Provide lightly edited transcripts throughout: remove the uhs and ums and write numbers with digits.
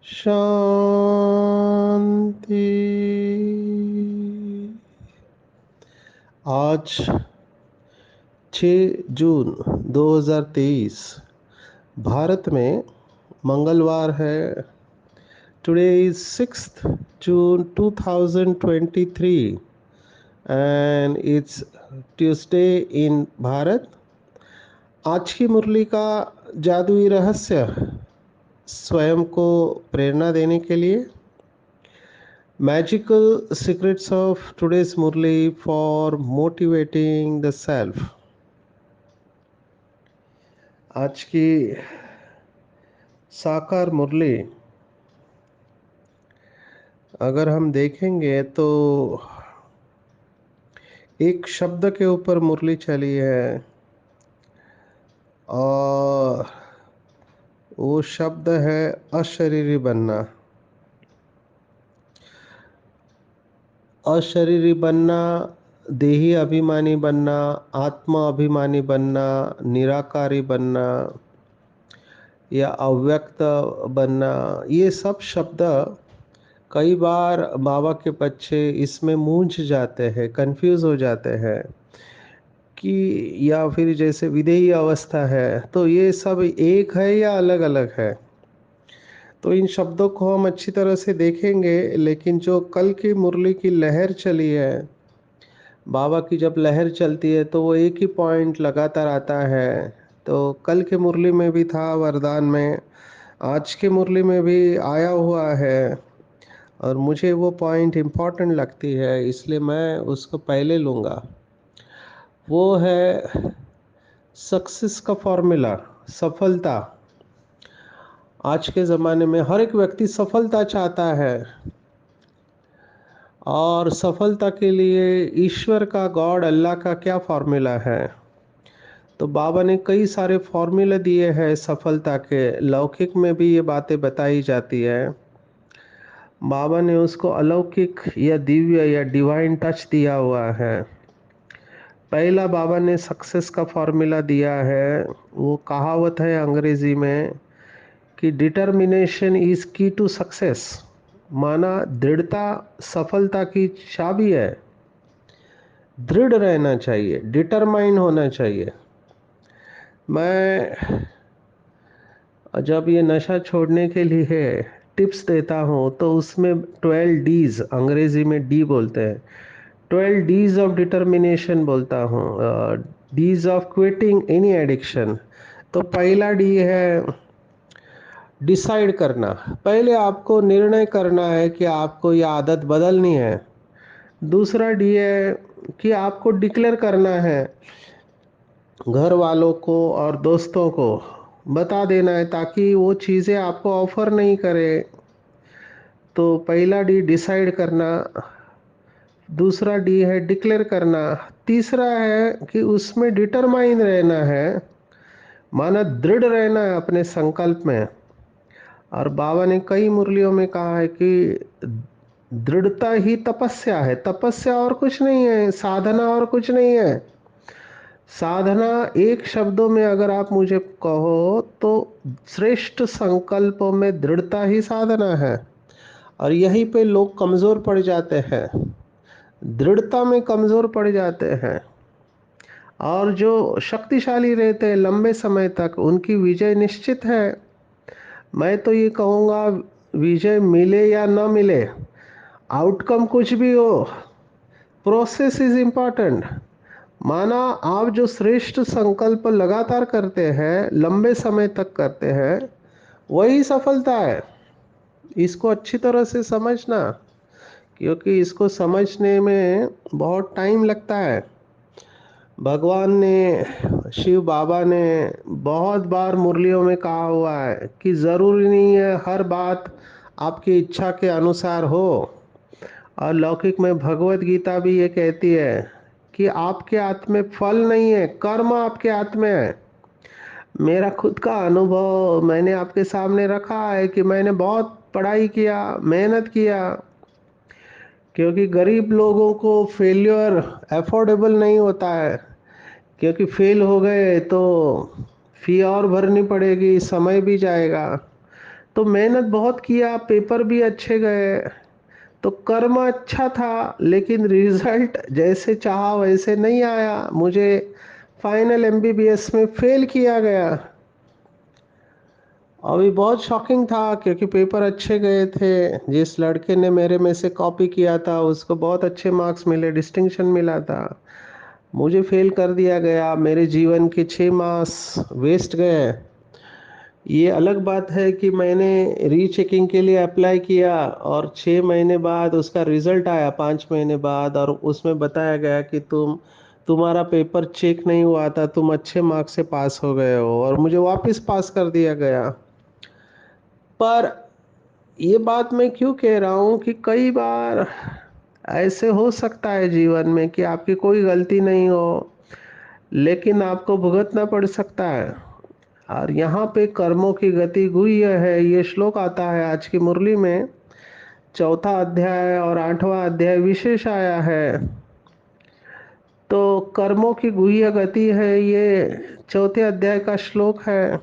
शांति। आज 6 जून 2023 भारत में मंगलवार है। Today is 6th June 2023 and it's Tuesday in Bharat. आज की मुरली का जादुई रहस्य स्वयं को प्रेरणा देने के लिए Magical secrets of today's Murli for motivating the self। आज की साकार मुरली अगर हम देखेंगे तो एक शब्द के ऊपर मुरली चली है और वो शब्द है अशरीरी बनना। अशरीरी बनना, देही अभिमानी बनना, आत्मा अभिमानी बनना, निराकारी बनना या अव्यक्त बनना, ये सब शब्द कई बार बाबा के बच्चे इसमें मूंझ जाते हैं, कंफ्यूज हो जाते हैं कि या फिर जैसे विधेयी अवस्था है, तो ये सब एक है या अलग अलग है। तो इन शब्दों को हम अच्छी तरह से देखेंगे, लेकिन जो कल की मुरली की लहर चली है, बाबा की जब लहर चलती है तो वो एक ही पॉइंट लगातार आता है। तो कल के मुरली में भी था, वरदान में, आज के मुरली में भी आया हुआ है और मुझे वो पॉइंट इम्पॉर्टेंट लगती है, इसलिए मैं उसको पहले लूँगा। वो है सक्सेस का फॉर्मूला, सफलता। आज के ज़माने में हर एक व्यक्ति सफलता चाहता है और सफलता के लिए ईश्वर का, गॉड, अल्लाह का क्या फॉर्मूला है। तो बाबा ने कई सारे फॉर्मूले दिए हैं सफलता के। लौकिक में भी ये बातें बताई जाती है। बाबा ने उसको अलौकिक या दिव्य या डिवाइन टच दिया हुआ है। पहला बाबा ने सक्सेस का फॉर्मूला दिया है। वो कहावत है अंग्रेजी में कि डिटर्मिनेशन इज की टू सक्सेस, माना दृढ़ता सफलता की चाबी है। दृढ़ रहना चाहिए, डिटरमाइन होना चाहिए। मैं जब ये नशा छोड़ने के लिए टिप्स देता हूँ तो उसमें 12 डीज, अंग्रेजी में डी बोलते हैं, 12 डीज ऑफ डिटर्मिनेशन बोलता हूँ, डीज ऑफ क्विटिंग एनी एडिक्शन। तो पहला डी है डिसाइड करना। पहले आपको निर्णय करना है कि आपको ये आदत बदलनी है। दूसरा डी है कि आपको डिक्लेयर करना है, घर वालों को और दोस्तों को बता देना है ताकि वो चीज़ें आपको ऑफर नहीं करे। तो पहला डी डिसाइड करना, दूसरा डी है डिक्लेयर करना, तीसरा है कि उसमें डिटरमाइन रहना है, माना दृढ़ रहना है अपने संकल्प में। और बाबा ने कई मुरलियों में कहा है कि दृढ़ता ही तपस्या है। तपस्या और कुछ नहीं है, साधना और कुछ नहीं है। साधना एक शब्दों में अगर आप मुझे कहो तो श्रेष्ठ संकल्पों में दृढ़ता ही साधना है। और यहीं पे लोग कमज़ोर पड़ जाते हैं, दृढ़ता में कमज़ोर पड़ जाते हैं। और जो शक्तिशाली रहते हैं लंबे समय तक, उनकी विजय निश्चित है। मैं तो ये कहूँगा, विजय मिले या न मिले, आउटकम कुछ भी हो, प्रोसेस इज इम्पॉर्टेंट। माना आप जो श्रेष्ठ संकल्प लगातार करते हैं, लंबे समय तक करते हैं, वही सफलता है। इसको अच्छी तरह से समझना, क्योंकि इसको समझने में बहुत टाइम लगता है। भगवान ने, शिव बाबा ने बहुत बार मुरलियों में कहा हुआ है कि ज़रूरी नहीं है हर बात आपकी इच्छा के अनुसार हो। और लौकिक में भगवत गीता भी ये कहती है कि आपके हाथ में फल नहीं है, कर्म आपके हाथ में है। मेरा खुद का अनुभव मैंने आपके सामने रखा है कि मैंने बहुत पढ़ाई किया, मेहनत किया, क्योंकि गरीब लोगों को फेल्योर अफोर्डेबल नहीं होता है, क्योंकि फेल हो गए तो फी और भरनी पड़ेगी, समय भी जाएगा। तो मेहनत बहुत किया, पेपर भी अच्छे गए, तो कर्म अच्छा था, लेकिन रिजल्ट जैसे चाहा वैसे नहीं आया। मुझे फाइनल एमबीबीएस में फेल किया गया। अभी बहुत शॉकिंग था, क्योंकि पेपर अच्छे गए थे। जिस लड़के ने मेरे में से कॉपी किया था उसको बहुत अच्छे मार्क्स मिले, डिस्टिंक्शन मिला था। मुझे फेल कर दिया गया, मेरे जीवन के 6 मास वेस्ट गए। ये अलग बात है कि मैंने रीचेकिंग के लिए अप्लाई किया और 6 महीने बाद उसका रिजल्ट आया, 5 महीने बाद, और उसमें बताया गया कि तुम्हारा पेपर चेक नहीं हुआ था, तुम अच्छे मार्क्स से पास हो गए हो, और मुझे वापस पास कर दिया गया। पर ये बात मैं क्यों कह रहा हूँ कि कई बार ऐसे हो सकता है जीवन में कि आपकी कोई गलती नहीं हो, लेकिन आपको भुगतना पड़ सकता है। और यहाँ पे कर्मों की गति गुह्य है, ये श्लोक आता है आज की मुरली में, चौथा अध्याय और 8वां अध्याय विशेष आया है। तो कर्मों की गुह्य गति है, ये चौथे अध्याय का श्लोक है।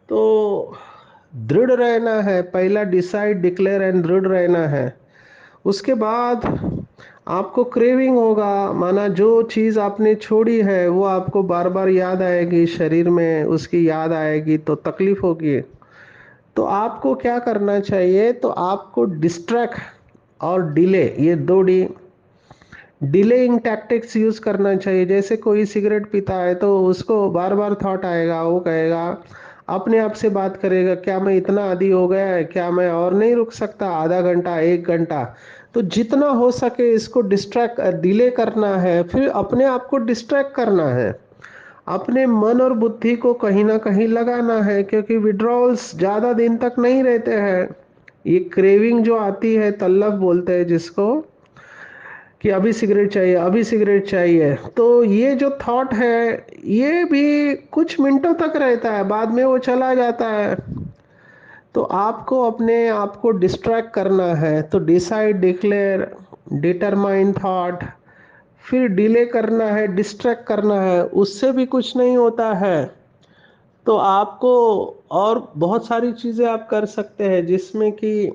तो दृढ़ रहना है, पहला डिसाइड, डिक्लेयर एंड दृढ़ रहना है। उसके बाद आपको क्रेविंग होगा, माना जो चीज़ आपने छोड़ी है वो आपको बार बार याद आएगी, शरीर में उसकी याद आएगी तो तकलीफ होगी। तो आपको क्या करना चाहिए, तो आपको डिस्ट्रैक्ट और डिले, ये दो डी, डिलेइंग टैक्टिक्स यूज करना चाहिए। जैसे कोई सिगरेट पीता है तो उसको बार बार थॉट आएगा, वो कहेगा, अपने आप से बात करेगा, क्या मैं इतना आदी हो गया है, क्या मैं और नहीं रुक सकता, आधा घंटा, 1 घंटा। तो जितना हो सके इसको डिस्ट्रैक्ट, डिले करना है, फिर अपने आप को डिस्ट्रैक्ट करना है, अपने मन और बुद्धि को कहीं ना कहीं लगाना है, क्योंकि विड्रॉल्स ज्यादा दिन तक नहीं रहते हैं। ये क्रेविंग जो आती है, तल्लफ बोलते हैं जिसको, कि अभी सिगरेट चाहिए, अभी सिगरेट चाहिए, तो ये जो थॉट है ये भी कुछ मिनटों तक रहता है, बाद में वो चला जाता है। तो आपको अपने आप को डिस्ट्रैक्ट करना है, तो डिसाइड, डिक्लेयर, डिटरमाइन थॉट, फिर डिले करना है, डिस्ट्रैक्ट करना है, उससे भी कुछ नहीं होता है। तो आपको और बहुत सारी चीजें आप कर सकते हैं, जिसमें कि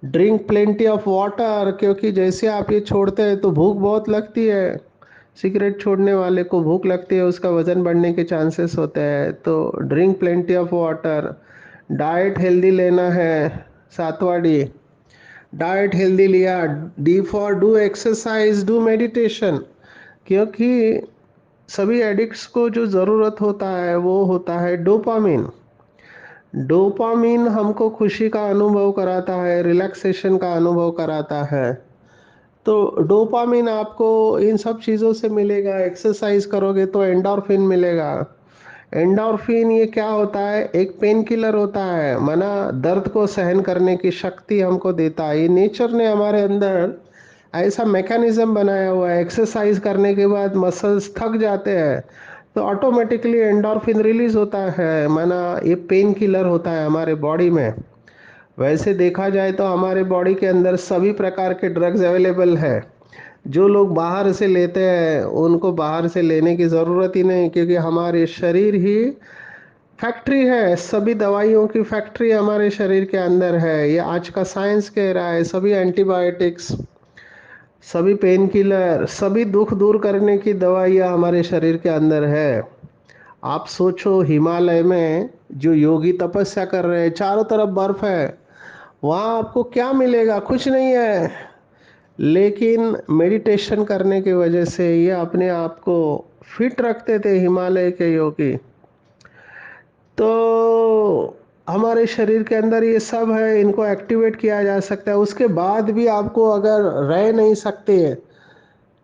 ड्रिंक प्लेंटी ऑफ वाटर, क्योंकि जैसे आप ये छोड़ते हैं तो भूख बहुत लगती है। सिगरेट छोड़ने वाले को भूख लगती है, उसका वजन बढ़ने के चांसेस होते हैं। तो drink plenty of water, diet healthy लेना है, 7वां डी, डाइट हेल्दी लिया, D for do exercise, do meditation, क्योंकि सभी एडिक्ट्स को जो ज़रूरत होता है वो होता है डोपामिन। डोपामिन हमको खुशी का अनुभव कराता है, रिलैक्सेशन का अनुभव कराता है। तो डोपामिन आपको इन सब चीज़ों से मिलेगा। एक्सरसाइज करोगे तो एंडोर्फिन मिलेगा। एंडोर्फिन ये क्या होता है, एक पेन किलर होता है, माना दर्द को सहन करने की शक्ति हमको देता है। ये नेचर ने हमारे अंदर ऐसा मैकेनिज्म बनाया हुआ है। एक्सरसाइज करने के बाद मसल्स थक जाते हैं तो ऑटोमेटिकली एंडोर्फिन रिलीज होता है, माना ये पेन किलर होता है हमारे बॉडी में। वैसे देखा जाए तो हमारे बॉडी के अंदर सभी प्रकार के ड्रग्स अवेलेबल है। जो लोग बाहर से लेते हैं उनको बाहर से लेने की ज़रूरत ही नहीं, क्योंकि हमारे शरीर ही फैक्ट्री है, सभी दवाइयों की फैक्ट्री हमारे शरीर के अंदर है। ये आज का साइंस कह रहा है। सभी एंटीबायोटिक्स, सभी पेन किलर, सभी दुख दूर करने की दवाइयाँ हमारे शरीर के अंदर है। आप सोचो, हिमालय में जो योगी तपस्या कर रहे हैं, चारों तरफ बर्फ है, वहाँ आपको क्या मिलेगा, कुछ नहीं है। लेकिन मेडिटेशन करने की वजह से ये अपने आप को फिट रखते थे हिमालय के योगी। तो हमारे शरीर के अंदर ये सब है, इनको एक्टिवेट किया जा सकता है। उसके बाद भी आपको अगर रह नहीं सकते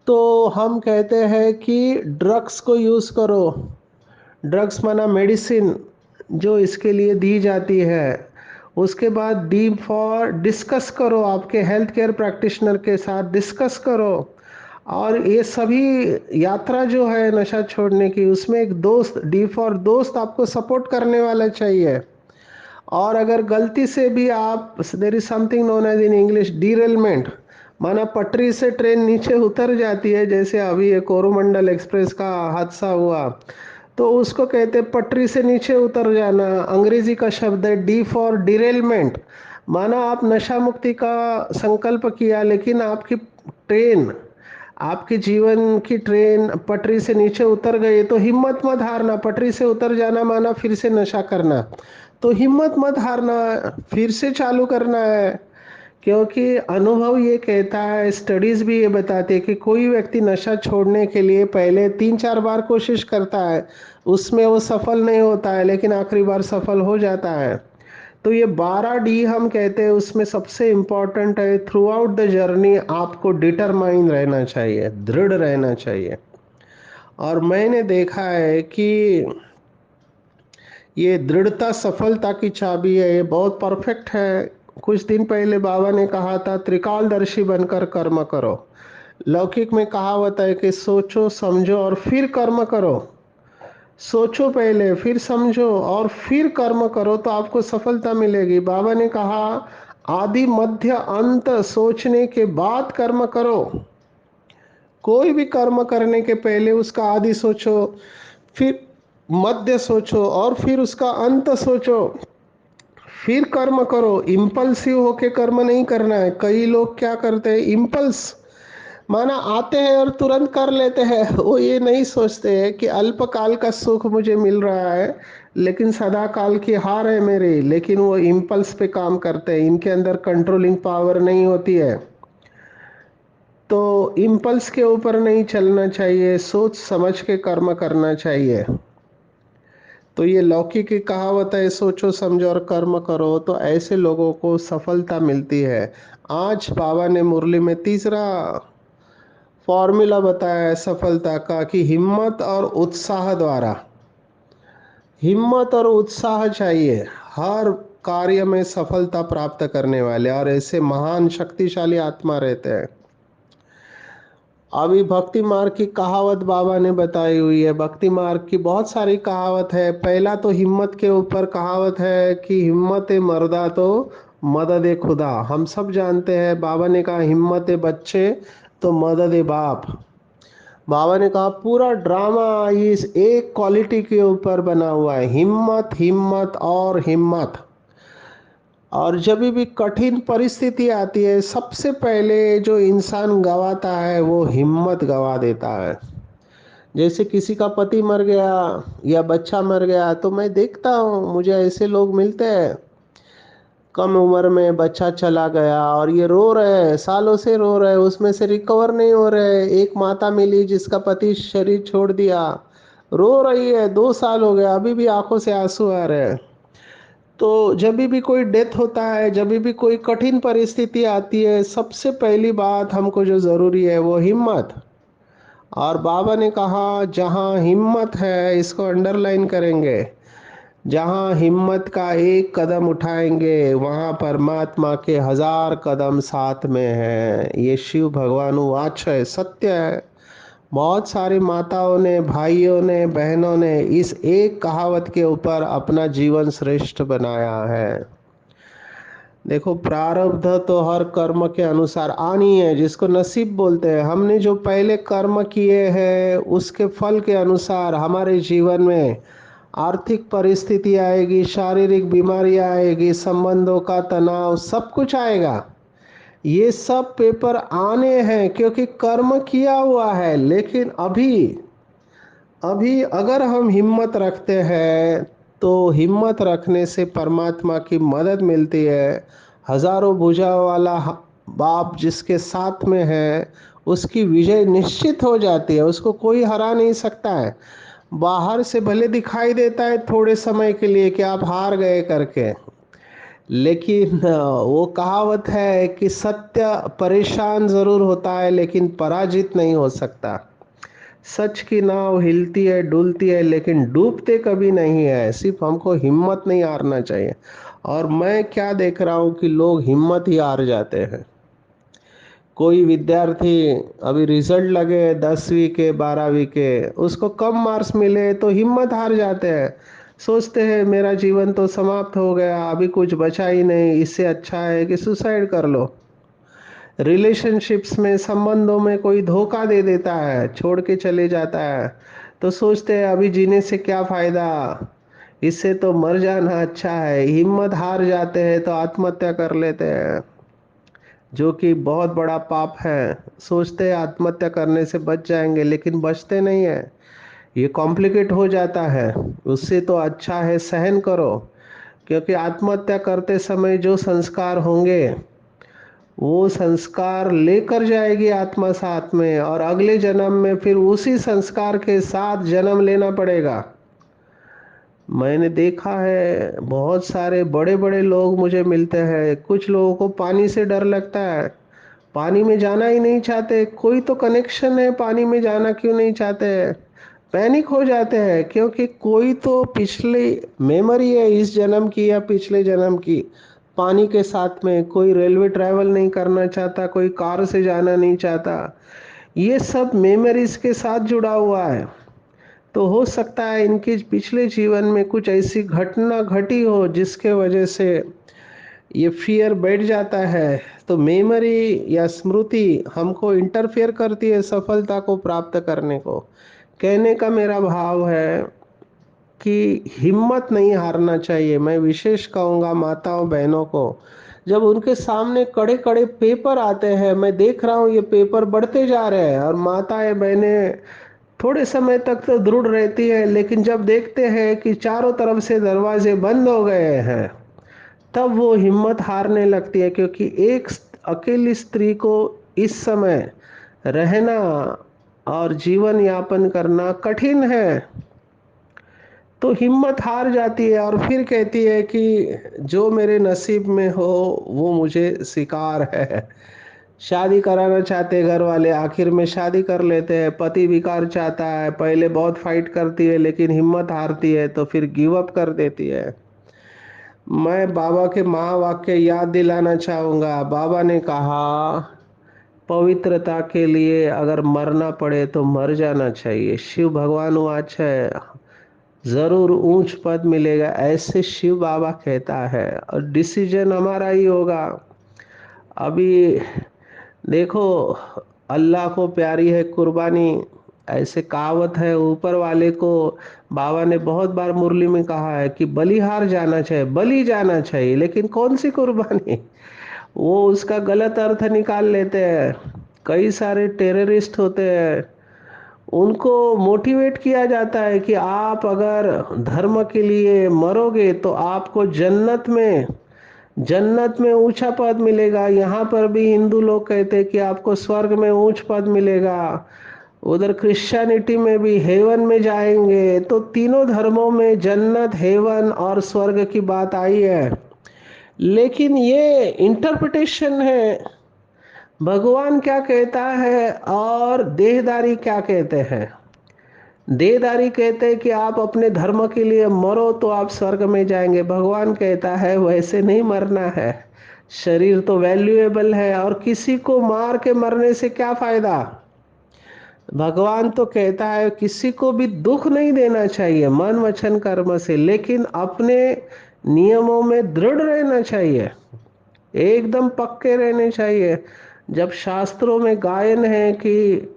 तो हम कहते हैं कि ड्रग्स को यूज़ करो। ड्रग्स माना मेडिसिन जो इसके लिए दी जाती है, उसके बाद डी फॉर डिस्कस करो, आपके हेल्थ केयर प्रैक्टिशनर के साथ डिस्कस करो। और ये सभी यात्रा जो है नशा छोड़ने की, उसमें एक दोस्त, डी फॉर दोस्त, आपको सपोर्ट करने वाला चाहिए। और अगर गलती से भी आप, there is something known as in English derailment, माना पटरी से ट्रेन नीचे उतर जाती है, जैसे अभी ये कोरोमंडल एक्सप्रेस का हादसा हुआ, तो उसको कहते हैं पटरी से नीचे उतर जाना। अंग्रेजी का शब्द है डी फॉर डिरेलमेंट। माना आप नशा मुक्ति का संकल्प किया, लेकिन आपकी ट्रेन, आपके जीवन की ट्रेन पटरी से नीचे उतर गई, तो हिम्मत मत हारना। पटरी से उतर जाना माना फिर से नशा करना, तो हिम्मत मत हारना, फिर से चालू करना है। क्योंकि अनुभव ये कहता है, स्टडीज भी ये बताती है कि कोई व्यक्ति नशा छोड़ने के लिए पहले 3-4 बार कोशिश करता है, उसमें वो सफल नहीं होता है, लेकिन आखिरी बार सफल हो जाता है। तो ये 12 डी हम कहते हैं, उसमें सबसे इम्पोर्टेंट है थ्रू आउट द जर्नी आपको डिटरमाइन रहना चाहिए, दृढ़ रहना चाहिए। और मैंने देखा है कि ये दृढ़ता सफलता की चाबी है, ये बहुत परफेक्ट है। कुछ दिन पहले बाबा ने कहा था त्रिकालदर्शी बनकर कर्म करो। लौकिक में कहावत है कि सोचो समझो और फिर कर्म करो। सोचो पहले, फिर समझो और फिर कर्म करो, तो आपको सफलता मिलेगी। बाबा ने कहा आदि मध्य अंत सोचने के बाद कर्म करो। कोई भी कर्म करने के पहले उसका आदि सोचो, फिर मध्य सोचो और फिर उसका अंत सोचो, फिर कर्म करो। इम्पल्सिव होके कर्म नहीं करना है। कई लोग क्या करते हैं, इम्पल्स माना आते हैं और तुरंत कर लेते हैं। वो ये नहीं सोचते हैं कि अल्पकाल का सुख मुझे मिल रहा है, लेकिन सदा काल की हार है मेरी। लेकिन वो इम्पल्स पे काम करते हैं, इनके अंदर कंट्रोलिंग पावर नहीं होती है। तो इम्पल्स के ऊपर नहीं चलना चाहिए, सोच समझ के कर्म करना चाहिए। तो ये लौकिक की कहावत है, सोचो समझो और कर्म करो, तो ऐसे लोगों को सफलता मिलती है। आज बाबा ने मुरली में तीसरा फॉर्मूला बताया है सफलता का, कि हिम्मत और उत्साह द्वारा, हिम्मत और उत्साह चाहिए हर कार्य में सफलता प्राप्त करने वाले, और ऐसे महान शक्तिशाली आत्मा रहते हैं। अभी भक्ति मार्ग की कहावत बाबा ने बताई हुई है। भक्ति मार्ग की बहुत सारी कहावत है। पहला तो हिम्मत के ऊपर कहावत है कि हिम्मत मर्दा तो मदद खुदा। हम सब जानते हैं, बाबा ने कहा हिम्मत बच्चे तो मदद बाप। बाबा ने कहा पूरा ड्रामा इस एक क्वालिटी के ऊपर बना हुआ है, हिम्मत, हिम्मत और हिम्मत। और जब भी कठिन परिस्थिति आती है, सबसे पहले जो इंसान गवाता है वो हिम्मत गवा देता है। जैसे किसी का पति मर गया या बच्चा मर गया, तो मैं देखता हूँ, मुझे ऐसे लोग मिलते हैं, कम उम्र में बच्चा चला गया और ये रो रहे हैं, सालों से रो रहे हैं, उसमें से रिकवर नहीं हो रहे। एक माता मिली जिसका पति शरीर छोड़ दिया, रो रही है, 2 साल हो गए, अभी भी आंखों से आंसू आ रहे हैं। तो जब भी कोई डेथ होता है, जब भी कोई कठिन परिस्थिति आती है, सबसे पहली बात हमको जो जरूरी है वो हिम्मत। और बाबा ने कहा जहाँ हिम्मत है, इसको अंडरलाइन करेंगे, जहाँ हिम्मत का एक कदम उठाएंगे वहाँ परमात्मा के 1000 कदम साथ में है। ये शिव भगवान वाच है, सत्य है। बहुत सारी माताओं ने, भाइयों ने, बहनों ने इस एक कहावत के ऊपर अपना जीवन श्रेष्ठ बनाया है। देखो, प्रारब्ध तो हर कर्म के अनुसार आनी है, जिसको नसीब बोलते हैं। हमने जो पहले कर्म किए हैं उसके फल के अनुसार हमारे जीवन में आर्थिक परिस्थिति आएगी, शारीरिक बीमारी आएगी, संबंधों का तनाव, सब कुछ आएगा। ये सब पेपर आने हैं क्योंकि कर्म किया हुआ है। लेकिन अभी अभी अगर हम हिम्मत रखते हैं, तो हिम्मत रखने से परमात्मा की मदद मिलती है। हजारों भुजा वाला बाप जिसके साथ में है, उसकी विजय निश्चित हो जाती है, उसको कोई हरा नहीं सकता है। बाहर से भले दिखाई देता है थोड़े समय के लिए कि आप हार गए करके, लेकिन वो कहावत है कि सत्य परेशान जरूर होता है लेकिन पराजित नहीं हो सकता। सच की नाव हिलती है, डुलती है, लेकिन डूबते कभी नहीं है। सिर्फ हमको हिम्मत नहीं हारना चाहिए। और मैं क्या देख रहा हूँ कि लोग हिम्मत ही हार जाते हैं। कोई विद्यार्थी अभी रिजल्ट लगे 10वीं के 12वीं के, उसको कम मार्क्स मिले तो हिम्मत हार जाते हैं। सोचते हैं मेरा जीवन तो समाप्त हो गया, अभी कुछ बचा ही नहीं, इससे अच्छा है कि सुसाइड कर लो। रिलेशनशिप्स में, संबंधों में कोई धोखा दे देता है, छोड़ के चले जाता है, तो सोचते हैं अभी जीने से क्या फायदा, इससे तो मर जाना अच्छा है। हिम्मत हार जाते हैं तो आत्महत्या कर लेते हैं, जो कि बहुत बड़ा पाप है। सोचते हैं आत्महत्या करने से बच जाएंगे, लेकिन बचते नहीं है, ये कॉम्प्लिकेट हो जाता है। उससे तो अच्छा है सहन करो, क्योंकि आत्महत्या करते समय जो संस्कार होंगे वो संस्कार लेकर जाएगी आत्मा साथ में, और अगले जन्म में फिर उसी संस्कार के साथ जन्म लेना पड़ेगा। मैंने देखा है बहुत सारे बड़े बड़े लोग मुझे मिलते हैं, कुछ लोगों को पानी से डर लगता है, पानी में जाना ही नहीं चाहते। कोई तो कनेक्शन है, पानी में जाना क्यों नहीं चाहते, पैनिक हो जाते हैं, क्योंकि कोई तो पिछली मेमोरी है इस जन्म की या पिछले जन्म की। पानी के साथ में कोई रेलवे ट्रैवल नहीं करना चाहता, कोई कार से जाना नहीं चाहता, ये सब मेमोरीज के साथ जुड़ा हुआ है। तो हो सकता है इनके पिछले जीवन में कुछ ऐसी घटना घटी हो जिसके वजह से ये फियर बैठ जाता है। तो मेमोरी या स्मृति हमको इंटरफेयर करती है सफलता को प्राप्त करने को। कहने का मेरा भाव है कि हिम्मत नहीं हारना चाहिए। मैं विशेष कहूँगा माताओं बहनों को, जब उनके सामने कड़े कड़े पेपर आते हैं, मैं देख रहा हूँ ये पेपर बढ़ते जा रहे हैं, और माताएं बहनें थोड़े समय तक तो दृढ़ रहती है, लेकिन जब देखते हैं कि चारों तरफ से दरवाजे बंद हो गए हैं, तब वो हिम्मत हारने लगती है। क्योंकि एक अकेली स्त्री को इस समय रहना और जीवन यापन करना कठिन है, तो हिम्मत हार जाती है और फिर कहती है कि जो मेरे नसीब में हो वो मुझे स्वीकार है। शादी कराना चाहते घर वाले, आखिर में शादी कर लेते हैं। पति विकार चाहता है, पहले बहुत फाइट करती है लेकिन हिम्मत हारती है तो फिर गिव अप कर देती है। मैं बाबा के महावाक्य याद दिलाना चाहूँगा। बाबा ने कहा पवित्रता के लिए अगर मरना पड़े तो मर जाना चाहिए। शिव भगवान वाच है, जरूर ऊंच पद मिलेगा, ऐसे शिव बाबा कहता है, और डिसीजन हमारा ही होगा। अभी देखो, अल्लाह को प्यारी है कुर्बानी, ऐसे कहावत है ऊपर वाले को। बाबा ने बहुत बार मुरली में कहा है कि बलिहार जाना चाहिए, बलि जाना चाहिए, लेकिन कौन सी कुर्बानी, वो उसका गलत अर्थ निकाल लेते हैं। कई सारे टेररिस्ट होते हैं, उनको मोटिवेट किया जाता है कि आप अगर धर्म के लिए मरोगे तो आपको जन्नत में ऊंचा पद मिलेगा। यहाँ पर भी हिंदू लोग कहते हैं कि आपको स्वर्ग में ऊंच पद मिलेगा। उधर क्रिश्चियनिटी में भी हेवन में जाएंगे। तो तीनों धर्मों में जन्नत, हेवन और स्वर्ग की बात आई है, लेकिन ये इंटरप्रिटेशन है। भगवान क्या कहता है और देहदारी क्या कहते हैं। देहदारी कहते हैं कि आप अपने धर्म के लिए मरो तो आप स्वर्ग में जाएंगे। भगवान कहता है वैसे नहीं मरना है, शरीर तो वैल्यूएबल है, और किसी को मार के मरने से क्या फायदा। भगवान तो कहता है किसी को भी दुख नहीं देना चाहिए मन वचन कर्म से, लेकिन अपने नियमों में दृढ़ रहना चाहिए, एकदम पक्के रहने चाहिए। जब शास्त्रों में गायन है कि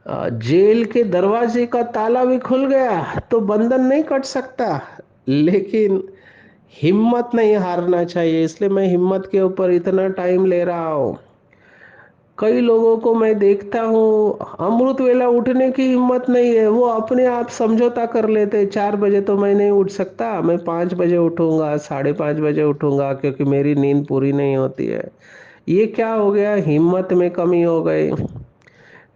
जेल के दरवाजे का ताला भी खुल गया तो बंधन नहीं कट सकता, लेकिन हिम्मत नहीं हारना चाहिए। इसलिए मैं हिम्मत के ऊपर इतना टाइम ले रहा हूँ। कई लोगों को मैं देखता हूँ अमृत वेला उठने की हिम्मत नहीं है, वो अपने आप समझौता कर लेते, 4 बजे तो मैं नहीं उठ सकता, मैं 5 बजे उठूंगा, 5:30 बजे उठूंगा, क्योंकि मेरी नींद पूरी नहीं होती है। ये क्या हो गया, हिम्मत में कमी हो गई।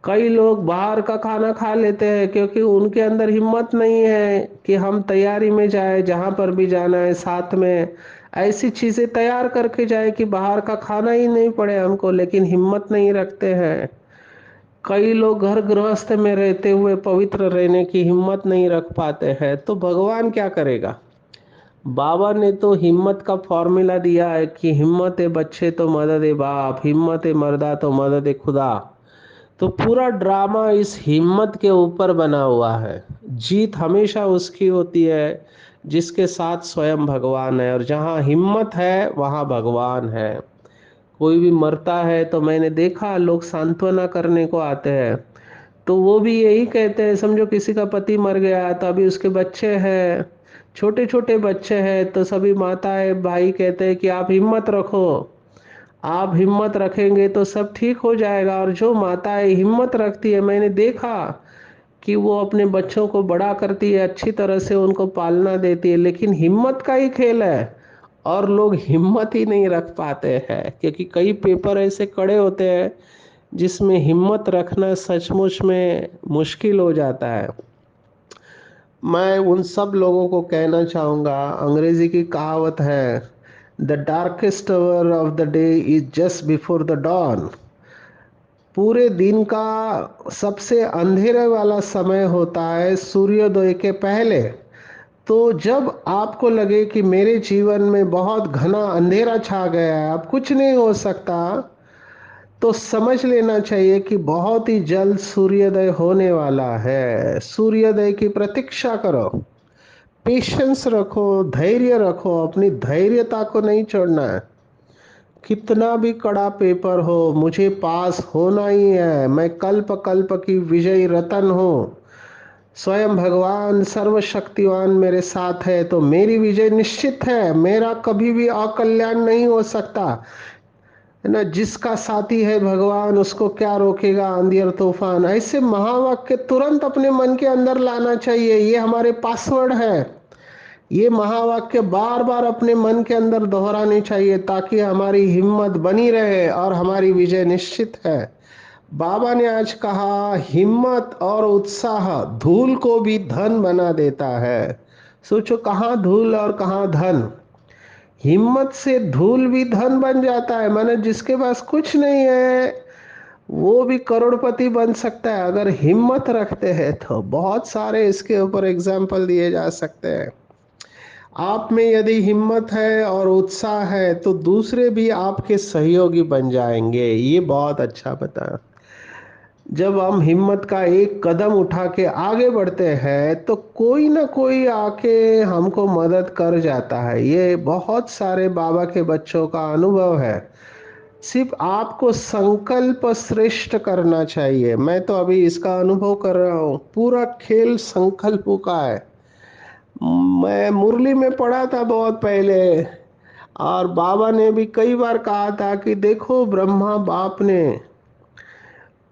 कई लोग बाहर का खाना खा लेते हैं क्योंकि उनके अंदर हिम्मत नहीं है कि हम तैयारी में जाए, जहां पर भी जाना है साथ में ऐसी चीजें तैयार करके जाए कि बाहर का खाना ही नहीं पड़े हमको, लेकिन हिम्मत नहीं रखते हैं। कई लोग घर गृहस्थ में रहते हुए पवित्र रहने की हिम्मत नहीं रख पाते हैं, तो भगवान क्या करेगा। बाबा ने तो हिम्मत का फॉर्मूला दिया है कि हिम्मत है बच्चे तो मदद है बाप, हिम्मत है मर्दा तो मदद है खुदा। तो पूरा ड्रामा इस हिम्मत के ऊपर बना हुआ है। जीत हमेशा उसकी होती है जिसके साथ स्वयं भगवान है, और जहाँ हिम्मत है वहाँ भगवान है। कोई भी मरता है तो मैंने देखा लोग सांत्वना करने को आते हैं, तो वो भी यही कहते हैं, समझो किसी का पति मर गया तो अभी उसके बच्चे हैं, छोटे छोटे बच्चे हैं, तो सभी माताएं भाई कहते हैं कि आप हिम्मत रखो, आप हिम्मत रखेंगे तो सब ठीक हो जाएगा। और जो माताएं हिम्मत रखती है, मैंने देखा कि वो अपने बच्चों को बड़ा करती है, अच्छी तरह से उनको पालना देती है, लेकिन हिम्मत का ही खेल है। और लोग हिम्मत ही नहीं रख पाते हैं, क्योंकि कई पेपर ऐसे कड़े होते हैं जिसमें हिम्मत रखना सचमुच में मुश्किल हो जाता है। मैं उन सब लोगों को कहना चाहूँगा, अंग्रेजी की कहावत है, the darkest hour of the day is just before the dawn. पूरे दिन का सबसे अंधेरे वाला समय होता है सूर्योदय के पहले। तो जब आपको लगे कि मेरे जीवन में बहुत घना अंधेरा छा गया है, अब कुछ नहीं हो सकता, तो समझ लेना चाहिए कि बहुत ही जल्द सूर्योदय होने वाला है। सूर्योदय की प्रतीक्षा करो, पेशेंस रखो, धैर्य रखो, अपनी धैर्यता को नहीं छोड़ना है। कितना भी कड़ा पेपर हो, मुझे पास होना ही है, मैं कल्प कल्प की विजयी रतन हूँ, स्वयं भगवान सर्वशक्तिवान मेरे साथ है, तो मेरी विजय निश्चित है, मेरा कभी भी अकल्याण नहीं हो सकता, है ना। जिसका साथी है भगवान उसको क्या रोकेगा आंधी और तूफान। ऐसे महावाक्य तुरंत अपने मन के अंदर लाना चाहिए, ये हमारे पासवर्ड है। ये महावाक्य बार बार अपने मन के अंदर दोहरानी चाहिए ताकि हमारी हिम्मत बनी रहे और हमारी विजय निश्चित है। बाबा ने आज कहा, हिम्मत और उत्साह धूल को भी धन बना देता है। सोचो, कहाँ धूल और कहाँ धन। हिम्मत से धूल भी धन बन जाता है, माने जिसके पास कुछ नहीं है वो भी करोड़पति बन सकता है अगर हिम्मत रखते हैं तो। बहुत सारे इसके ऊपर एग्जाम्पल दिए जा सकते हैं। आप में यदि हिम्मत है और उत्साह है तो दूसरे भी आपके सहयोगी बन जाएंगे। ये बहुत अच्छा बताया। जब हम हिम्मत का एक कदम उठा के आगे बढ़ते हैं तो कोई ना कोई आके हमको मदद कर जाता है। ये बहुत सारे बाबा के बच्चों का अनुभव है। सिर्फ आपको संकल्प श्रेष्ठ करना चाहिए। मैं तो अभी इसका अनुभव कर रहा हूँ, पूरा खेल संकल्पों का है। मैं मुरली में पढ़ा था बहुत पहले, और बाबा ने भी कई बार कहा था कि देखो, ब्रह्मा बाप ने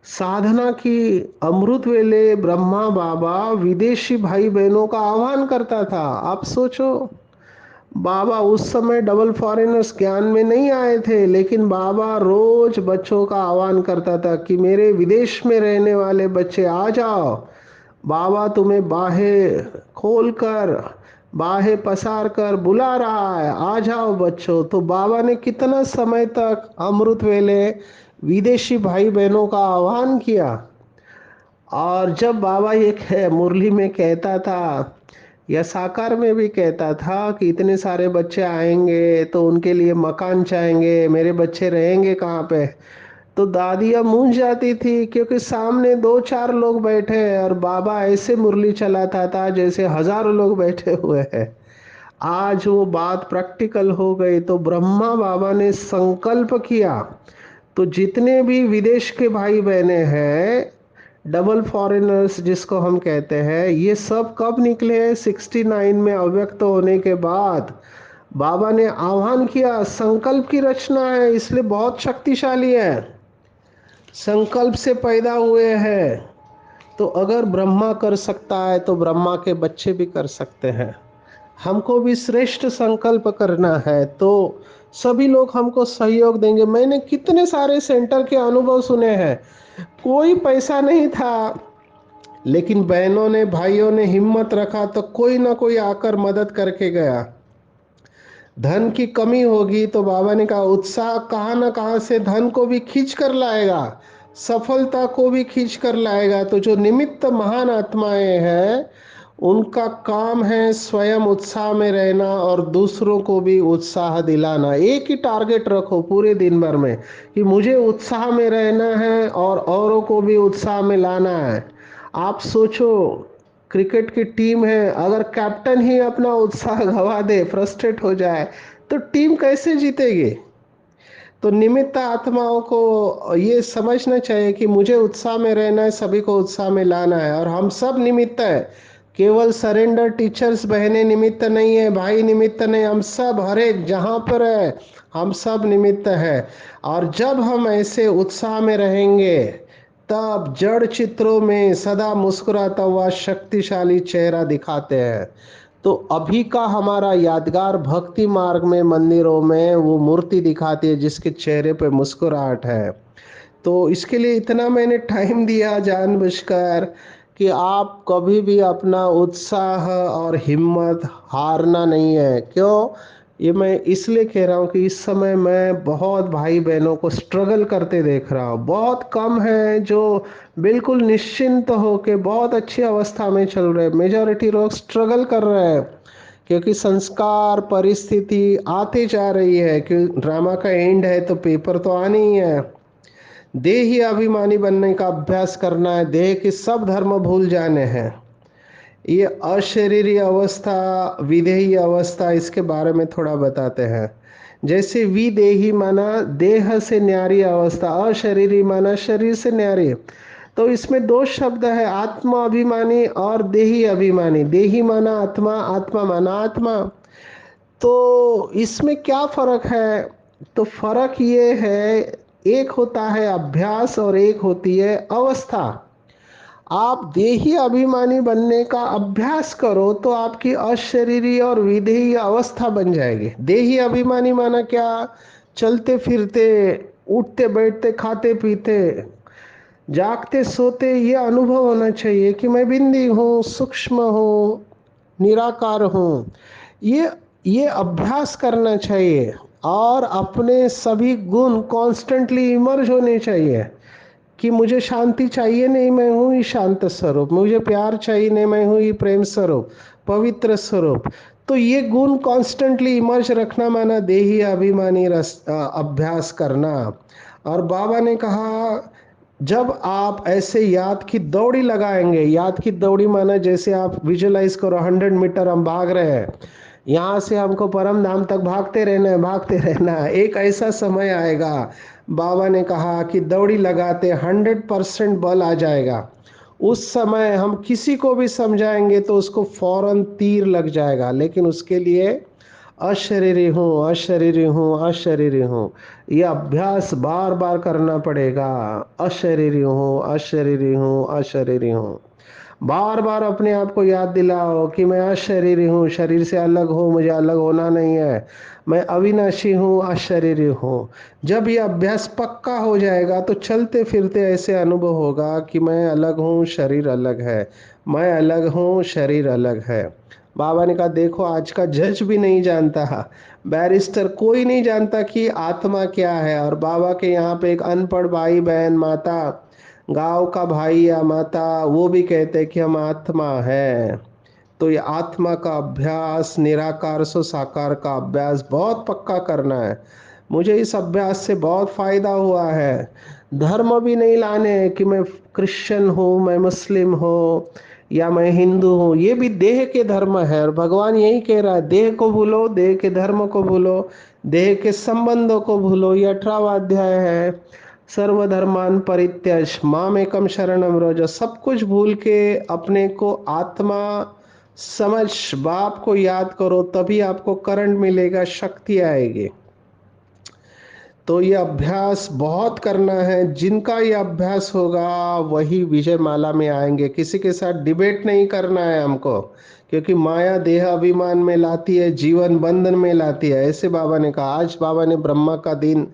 साधना की, अमृत वेले ब्रह्मा बाबा विदेशी भाई बहनों का आह्वान करता था। आप सोचो, बाबा उस समय डबल फॉरेनर्स ज्ञान में नहीं आए थे, लेकिन बाबा रोज बच्चों का आह्वान करता था कि मेरे विदेश में रहने वाले बच्चे आ जाओ, बाबा तुम्हें बाहें खोल कर, बाहें पसार कर बुला रहा है, आ जाओ बच्चों। तो बाबा ने कितना समय तक अमृत वेले विदेशी भाई बहनों का आह्वान किया। और जब बाबा ये मुरली में कहता था या साकार में भी कहता था कि इतने सारे बच्चे आएंगे तो उनके लिए मकान चाहेंगे, मेरे बच्चे रहेंगे कहाँ पे, तो दादियाँ मूंझ जाती थी, क्योंकि सामने दो चार लोग बैठे हैं और बाबा ऐसे मुरली चलाता था जैसे हजारों लोग बैठे हुए हैं। आज वो बात प्रैक्टिकल हो गई, तो ब्रह्मा बाबा ने संकल्प किया। तो जितने भी विदेश के भाई बहने हैं, डबल फॉरेनर्स जिसको हम कहते हैं, ये सब कब निकले हैं? 69 में अव्यक्त होने के बाद बाबा ने आह्वान किया। संकल्प की रचना है, इसलिए बहुत शक्तिशाली है, संकल्प से पैदा हुए हैं। तो अगर ब्रह्मा कर सकता है तो ब्रह्मा के बच्चे भी कर सकते हैं। हमको भी श्रेष्ठ संकल्प करना है तो सभी लोग हमको सहयोग देंगे। मैंने कितने सारे सेंटर के अनुभव सुने हैं, कोई पैसा नहीं था, लेकिन बहनों ने, भाइयों ने हिम्मत रखा तो कोई ना कोई आकर मदद करके गया। धन की कमी होगी तो बाबा ने कहा, उत्साह कहाँ ना कहाँ से धन को भी खींच कर लाएगा, सफलता को भी खींच कर लाएगा। तो जो निमित्त महान आत्माएं हैं उनका काम है स्वयं उत्साह में रहना और दूसरों को भी उत्साह दिलाना। एक ही टारगेट रखो पूरे दिन भर में कि मुझे उत्साह में रहना है और औरों को भी उत्साह में लाना है। आप सोचो, क्रिकेट की टीम है, अगर कैप्टन ही अपना उत्साह गवा दे, फ्रस्ट्रेट हो जाए, तो टीम कैसे जीतेगी? तो निमित्त आत्माओं को ये समझना चाहिए कि मुझे उत्साह में रहना है, सभी को उत्साह में लाना है, और हम सब निमित्त है। केवल सरेंडर टीचर्स बहनें निमित्त नहीं है, भाई निमित्त नहीं, हम सब हर एक जहाँ पर है हम सब निमित्त है। और जब हम ऐसे उत्साह में रहेंगे, तब जड़ चित्रों में सदा मुस्कुराता हुआ शक्तिशाली चेहरा दिखाते हैं। तो अभी का हमारा यादगार भक्ति मार्ग में मंदिरों में वो मूर्ति दिखाती है जिसके चेहरे पे मुस्कुराहट है। तो इसके लिए इतना मैंने टाइम दिया जानबूझकर कि आप कभी भी अपना उत्साह और हिम्मत हारना नहीं है। क्यों? ये मैं इसलिए कह रहा हूँ कि इस समय मैं बहुत भाई बहनों को स्ट्रगल करते देख रहा हूँ। बहुत कम है जो बिल्कुल निश्चिंत होके बहुत अच्छी अवस्था में चल रहे, मेजॉरिटी लोग स्ट्रगल कर रहे हैं क्योंकि संस्कार परिस्थिति आते जा रही है कि ड्रामा का एंड है तो पेपर तो आने ही है। देही अभिमानी बनने का अभ्यास करना है, देह के सब धर्म भूल जाने हैं। ये अशरीरी अवस्था विदेही अवस्था, इसके बारे में थोड़ा बताते हैं। जैसे विदेही माना देह से न्यारी अवस्था, अशरीरी माना शरीर से न्यारी। तो इसमें दो शब्द है, आत्मा अभिमानी और देही अभिमानी। देही माना आत्मा, आत्मा माना आत्मा। तो इसमें क्या फर्क है? तो फर्क ये है, एक होता है अभ्यास और एक होती है अवस्था। आप देही अभिमानी बनने का अभ्यास करो तो आपकी अशरीरी और विदेही अवस्था बन जाएगी। देही अभिमानी माना क्या? चलते फिरते, उठते बैठते, खाते पीते, जागते सोते ये अनुभव होना चाहिए कि मैं बिंदी हूँ, सूक्ष्म हूँ, निराकार हूँ। ये अभ्यास करना चाहिए और अपने सभी गुण कॉन्स्टेंटली इमर्ज होने चाहिए कि मुझे शांति चाहिए नहीं, मैं हूँ ही शांत स्वरूप, मुझे प्यार चाहिए नहीं, मैं हूँ ही प्रेम स्वरूप, पवित्र स्वरूप। तो ये गुण कॉन्स्टेंटली इमर्ज रखना माना देही अभिमानी अभ्यास करना। और बाबा ने कहा, जब आप ऐसे याद की दौड़ी लगाएंगे, याद की दौड़ी माना जैसे आप विजुलाइज करो 100 मीटर हम भाग रहे हैं, यहाँ से हमको परम धाम तक भागते रहना है, भागते रहना है। एक ऐसा समय आएगा, बाबा ने कहा कि दौड़ी लगाते 100% बल आ जाएगा। उस समय हम किसी को भी समझाएंगे तो उसको फौरन तीर लग जाएगा, लेकिन उसके लिए अशरीरी हूँ, अशरीरी हूँ, अशरीरी हूँ, ये अभ्यास बार बार करना पड़ेगा। अशरीरी हूँ, अशरीरी हूँ, अशरीरी हूँ। बार बार अपने आप को याद दिलाओ कि मैं अशरीरी हूँ, शरीर से अलग हूँ, मुझे अलग होना नहीं है, मैं अविनाशी हूँ, अशरीरी हूँ। जब ये अभ्यास पक्का हो जाएगा तो चलते फिरते ऐसे अनुभव होगा कि मैं अलग हूँ, शरीर अलग है, मैं अलग हूँ, शरीर अलग है। बाबा ने कहा, देखो आज का जज भी नहीं जानता, बैरिस्टर कोई नहीं जानता कि आत्मा क्या है। और बाबा के यहाँ पे एक अनपढ़ भाई बहन माता, गांव का भाई या माता, वो भी कहते हैं कि हम आत्मा है। तो ये आत्मा का अभ्यास, निराकार से साकार का अभ्यास बहुत पक्का करना है। मुझे इस अभ्यास से बहुत फायदा हुआ है। धर्म भी नहीं लाने हैं कि मैं क्रिश्चियन हूँ, मैं मुस्लिम हूँ या मैं हिंदू हूँ, ये भी देह के धर्म है। और भगवान यही कह रहा है, देह को भूलो, देह के धर्म को भूलो, देह के संबंधों को भूलो। ये 18वां अध्याय है, सर्वधर्मान परित्यज मामेकम शरणम व्रज। सब कुछ भूल के अपने को आत्मा समझ, बाप को याद करो, तभी आपको करंट मिलेगा, शक्ति आएगी। तो ये अभ्यास बहुत करना है। जिनका ये अभ्यास होगा वही विजय माला में आएंगे। किसी के साथ डिबेट नहीं करना है हमको, क्योंकि माया देह अभिमान में लाती है, जीवन बंधन में लाती है। ऐसे बाबा ने कहा। आज बाबा ने ब्रह्मा का दिन,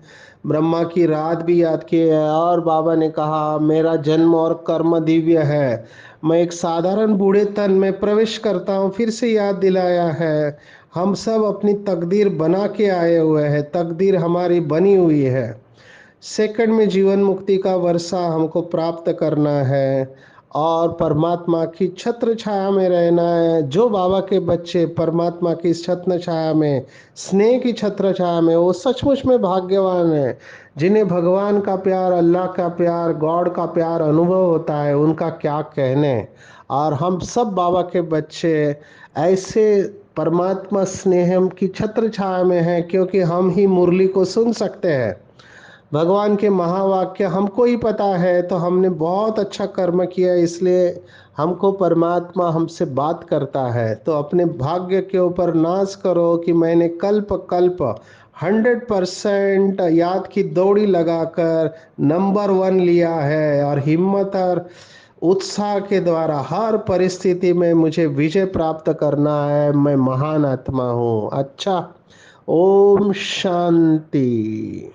ब्रह्मा की रात भी याद की है। और बाबा ने कहा, मेरा जन्म और कर्म दिव्य है, मैं एक साधारण बूढ़े तन में प्रवेश करता हूँ। फिर से याद दिलाया है, हम सब अपनी तकदीर बना के आए हुए हैं, तकदीर हमारी बनी हुई है। सेकंड में जीवन मुक्ति का वर्षा हमको प्राप्त करना है। और परमात्मा की छत्र छाया में रहना है। जो बाबा के बच्चे परमात्मा की छत्र छाया में, स्नेह की छत्र छाया में, वो सचमुच में भाग्यवान है। जिन्हें भगवान का प्यार, अल्लाह का प्यार, गॉड का प्यार अनुभव होता है, उनका क्या कहने। और हम सब बाबा के बच्चे ऐसे परमात्मा स्नेह की छत्र छाया में हैं, क्योंकि हम ही मुरली को सुन सकते हैं। भगवान के महावाक्य हमको ही पता है, तो हमने बहुत अच्छा कर्म किया, इसलिए हमको परमात्मा हमसे बात करता है। तो अपने भाग्य के ऊपर नाज करो कि मैंने कल्प कल्प 100% याद की दौड़ी लगाकर नंबर 1 लिया है, और हिम्मत और उत्साह के द्वारा हर परिस्थिति में मुझे विजय प्राप्त करना है। मैं महान आत्मा हूँ। अच्छा, ओम शांति।